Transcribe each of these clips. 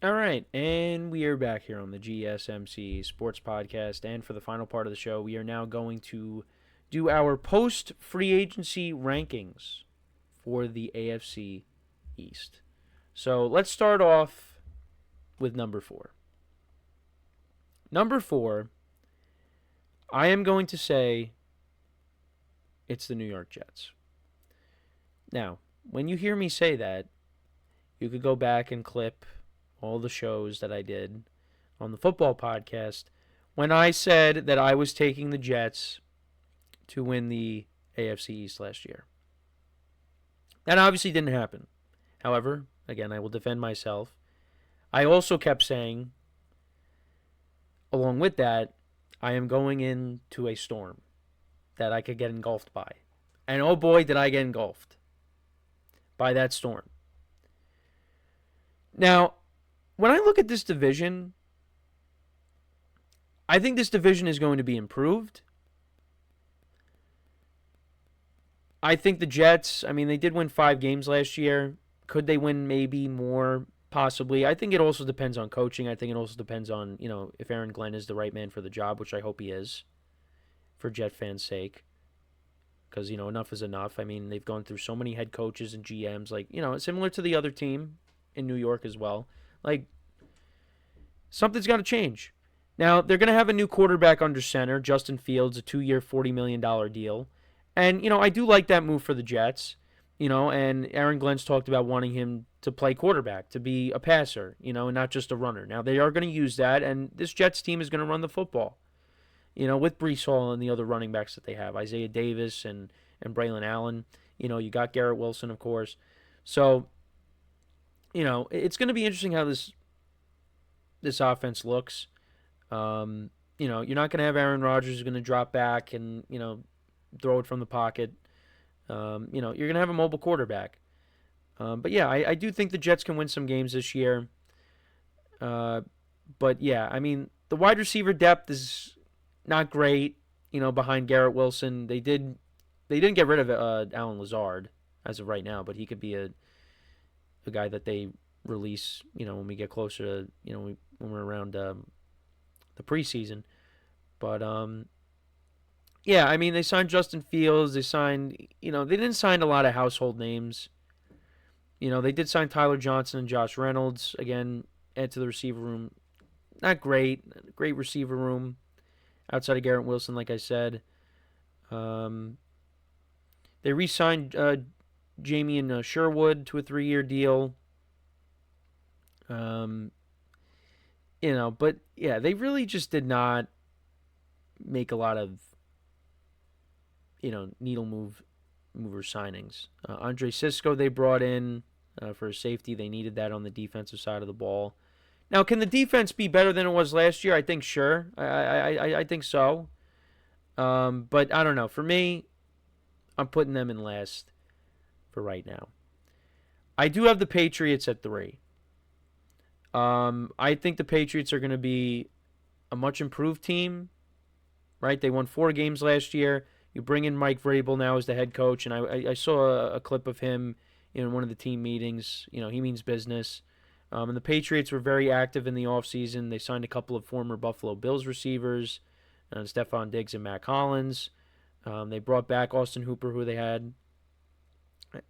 All right, and we are back here on the GSMC Sports Podcast. And for the final part of the show, we are now going to do our post free agency rankings for the AFC East. So let's start off with number four. Number four, I am going to say it's the New York Jets. Now, when you hear me say that, you could go back and clip all the shows that I did on the football podcast when I said that I was taking the Jets to win the AFC East last year. That obviously didn't happen. However, again, I will defend myself. I also kept saying, along with that, I am going into a storm that I could get engulfed by. And oh boy, did I get engulfed by that storm. Now, when I look at this division, I think this division is going to be improved. I think the Jets, I mean, they did win 5 games last year. Could they win maybe more? Possibly. I think it also depends on coaching. I think it also depends on, if Aaron Glenn is the right man for the job, which I hope he is, for Jet fans' sake. Because, enough is enough. I mean, they've gone through so many head coaches and GMs, like, similar to the other team in New York as well. Like, something's got to change. Now, they're going to have a new quarterback under center, Justin Fields, a 2-year, $40 million deal. And, I do like that move for the Jets. And Aaron Glenn's talked about wanting him to play quarterback, to be a passer, and not just a runner. Now, they are going to use that, and this Jets team is going to run the football, with Brees Hall and the other running backs that they have, Isaiah Davis and Braylon Allen. You got Garrett Wilson, of course. So, it's going to be interesting how this offense looks. You're not going to have Aaron Rodgers who's going to drop back and, throw it from the pocket. You're going to have a mobile quarterback. But yeah, I do think the Jets can win some games this year. But yeah, I mean, the wide receiver depth is not great. Behind Garrett Wilson, they didn't get rid of Alan Lazard as of right now, but he could be a guy that they release. When we get closer to when we're around the preseason. But yeah, I mean, they signed Justin Fields. They signed, they didn't sign a lot of household names. They did sign Tyler Johnson and Josh Reynolds. Again, add to the receiver room. Not great. Great receiver room outside of Garrett Wilson, like I said. They re-signed Jamie and Sherwood to a 3-year deal. But yeah, they really just did not make a lot of needle mover signings. Andre Cisco they brought in for safety. They needed that on the defensive side of the ball. Now, can the defense be better than it was last year? I think sure. I think so. But I don't know. For me, I'm putting them in last for right now. I do have the Patriots at 3. I think the Patriots are going to be a much improved team. Right? They won 4 games last year. You bring in Mike Vrabel now as the head coach, and I saw a clip of him in one of the team meetings. He means business. And the Patriots were very active in the offseason. They signed a couple of former Buffalo Bills receivers, Stephon Diggs and Mac Hollins. They brought back Austin Hooper, who they had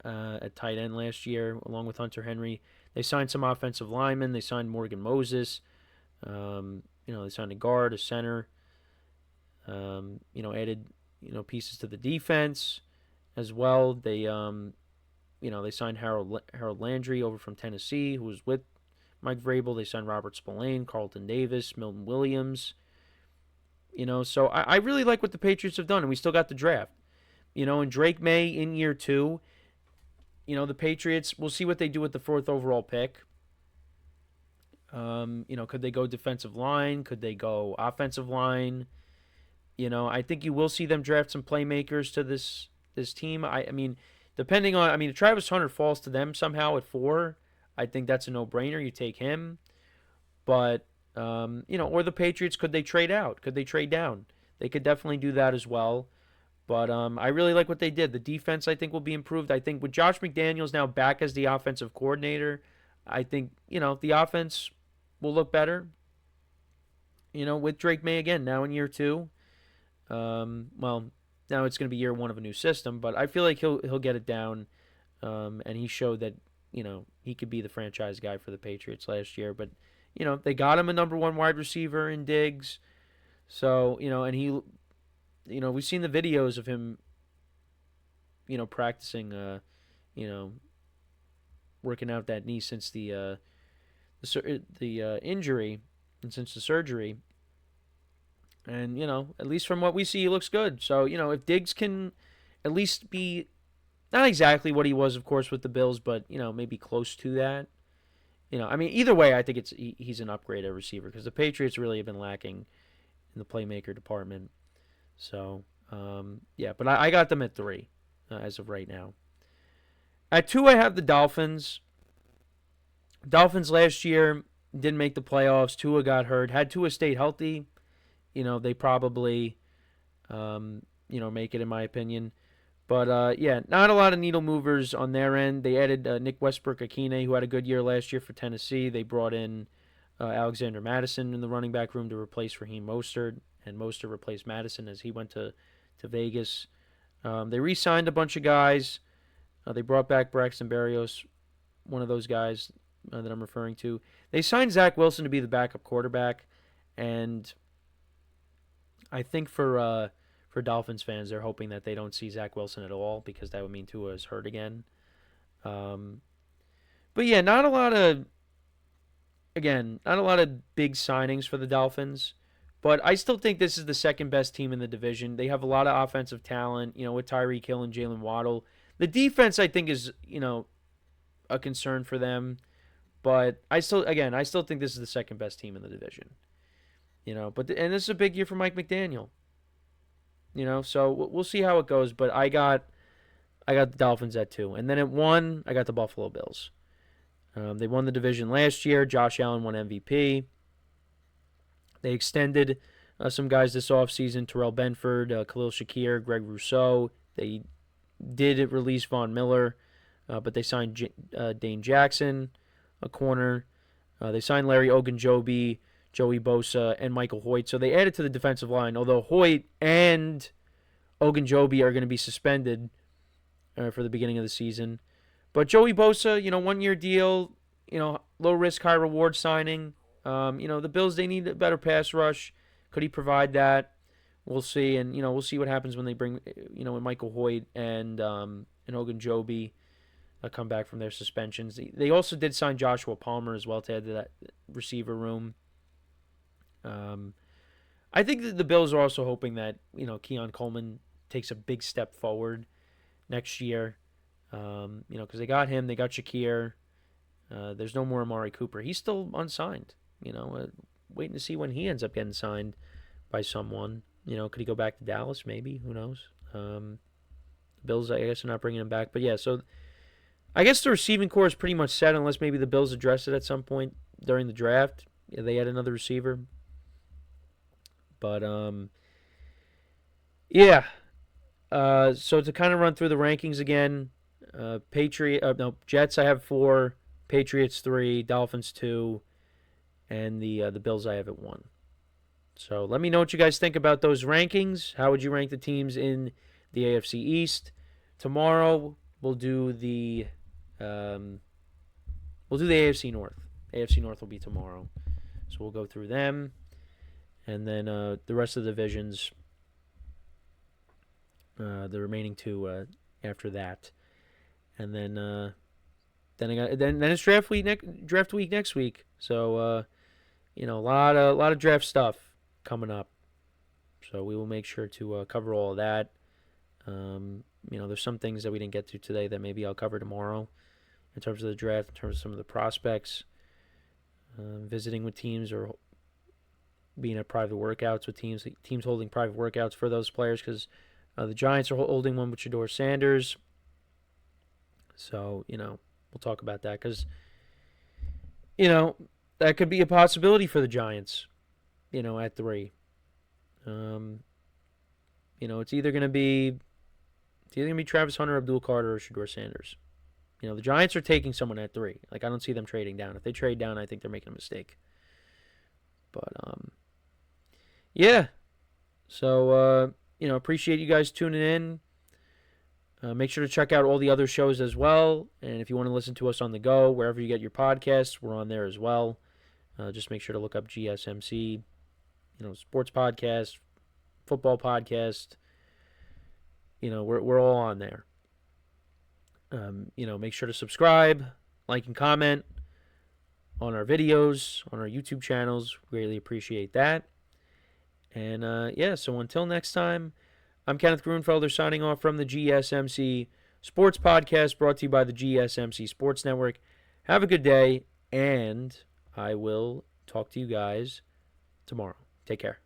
at tight end last year, along with Hunter Henry. They signed some offensive linemen. They signed Morgan Moses. They signed a guard, a center. Added pieces to the defense as well. They they signed Harold Landry over from Tennessee, who was with Mike Vrabel. They signed Robert Spillane, Carlton Davis, Milton Williams. So I really like what the Patriots have done, and we still got the draft. And Drake May in year 2. The Patriots, we'll see what they do with the 4th overall pick. Could they go defensive line? Could they go offensive line? I think you will see them draft some playmakers to this team. I mean, depending on, if Travis Hunter falls to them somehow at 4, I think that's a no-brainer. You take him. But, or the Patriots, could they trade out? Could they trade down? They could definitely do that as well. But I really like what they did. The defense, I think, will be improved. I think with Josh McDaniels now back as the offensive coordinator, I think, the offense will look better. With Drake May again now in year two. Well, now it's going to be year one of a new system, but I feel like he'll get it down. And he showed that he could be the franchise guy for the Patriots last year. But they got him a number one wide receiver in Diggs. So and he, we've seen the videos of him, practicing, working out that knee since the injury and since the surgery. And at least from what we see, he looks good. So if Diggs can at least be not exactly what he was, of course, with the Bills, but maybe close to that. I mean, either way, I think he's an upgrade at receiver because the Patriots really have been lacking in the playmaker department. So yeah, but I got them at 3 as of right now. At 2, I have the Dolphins. Dolphins last year didn't make the playoffs. Tua got hurt. Had Tua stayed healthy, they probably, make it in my opinion. But yeah, not a lot of needle movers on their end. They added Nick Westbrook-Akine, who had a good year last year for Tennessee. They brought in Alexander Mattison in the running back room to replace Raheem Mostert, and Mostert replaced Mattison as he went to Vegas. They re-signed a bunch of guys. They brought back Braxton Berrios, one of those guys that I'm referring to. They signed Zach Wilson to be the backup quarterback, and I think for Dolphins fans, they're hoping that they don't see Zach Wilson at all because that would mean Tua is hurt again. But yeah, not a lot of big signings for the Dolphins. But I still think this is the second best team in the division. They have a lot of offensive talent, with Tyreek Hill and Jalen Waddle. The defense, I think, is, a concern for them. But I still think this is the second best team in the division. And this is a big year for Mike McDaniel. So we'll see how it goes. But I got the Dolphins at 2. And then at 1, I got the Buffalo Bills. They won the division last year. Josh Allen won MVP. They extended some guys this offseason. Terrell Benford, Khalil Shakir, Greg Rousseau. They did release Von Miller, but they signed Dane Jackson, a corner. They signed Larry Ogunjobi, Joey Bosa, and Michael Hoyt. So they added to the defensive line, although Hoyt and Ogunjobi are going to be suspended for the beginning of the season. But Joey Bosa, 1-year deal, low risk, high reward signing. The Bills, they need a better pass rush. Could he provide that? We'll see. And, we'll see what happens when they bring, when Michael Hoyt and Ogunjobi come back from their suspensions. They also did sign Joshua Palmer as well to add to that receiver room. I think that the Bills are also hoping that, Keon Coleman takes a big step forward next year. Because they got him, they got Shakir. There's no more Amari Cooper. He's still unsigned. Waiting to see when he ends up getting signed by someone. Could he go back to Dallas? Maybe. Who knows? Bills, I guess, are not bringing him back. But yeah, so I guess the receiving core is pretty much set unless maybe the Bills address it at some point during the draft. Yeah, they had another receiver. But, yeah. So to kind of run through the rankings again, Jets I have 4, Patriots 3, Dolphins 2, and the Bills I have at 1. So let me know what you guys think about those rankings. How would you rank the teams in the AFC East? Tomorrow we'll do the AFC North. AFC North will be tomorrow, so we'll go through them, and then the rest of the divisions, the remaining 2 after that, and then it's draft week next week. So a lot of draft stuff coming up. So we will make sure to cover all of that. There's some things that we didn't get to today that maybe I'll cover tomorrow in terms of the draft, in terms of some of the prospects, visiting with teams or being at private workouts with teams holding private workouts for those players, because the Giants are holding one with Shedeur Sanders. So, we'll talk about that because, that could be a possibility for the Giants, at 3. It's either going to be Travis Hunter, Abdul Carter, or Shedeur Sanders. The Giants are taking someone at 3. Like, I don't see them trading down. If they trade down, I think they're making a mistake. But yeah. So appreciate you guys tuning in. Make sure to check out all the other shows as well. And if you want to listen to us on the go, wherever you get your podcasts, we're on there as well. Just make sure to look up GSMC, sports podcast, football podcast. We're all on there. Make sure to subscribe, like, and comment on our videos, on our YouTube channels. Greatly appreciate that. And so until next time, I'm Kenneth Grunfelder signing off from the GSMC Sports Podcast brought to you by the GSMC Sports Network. Have a good day, and I will talk to you guys tomorrow. Take care.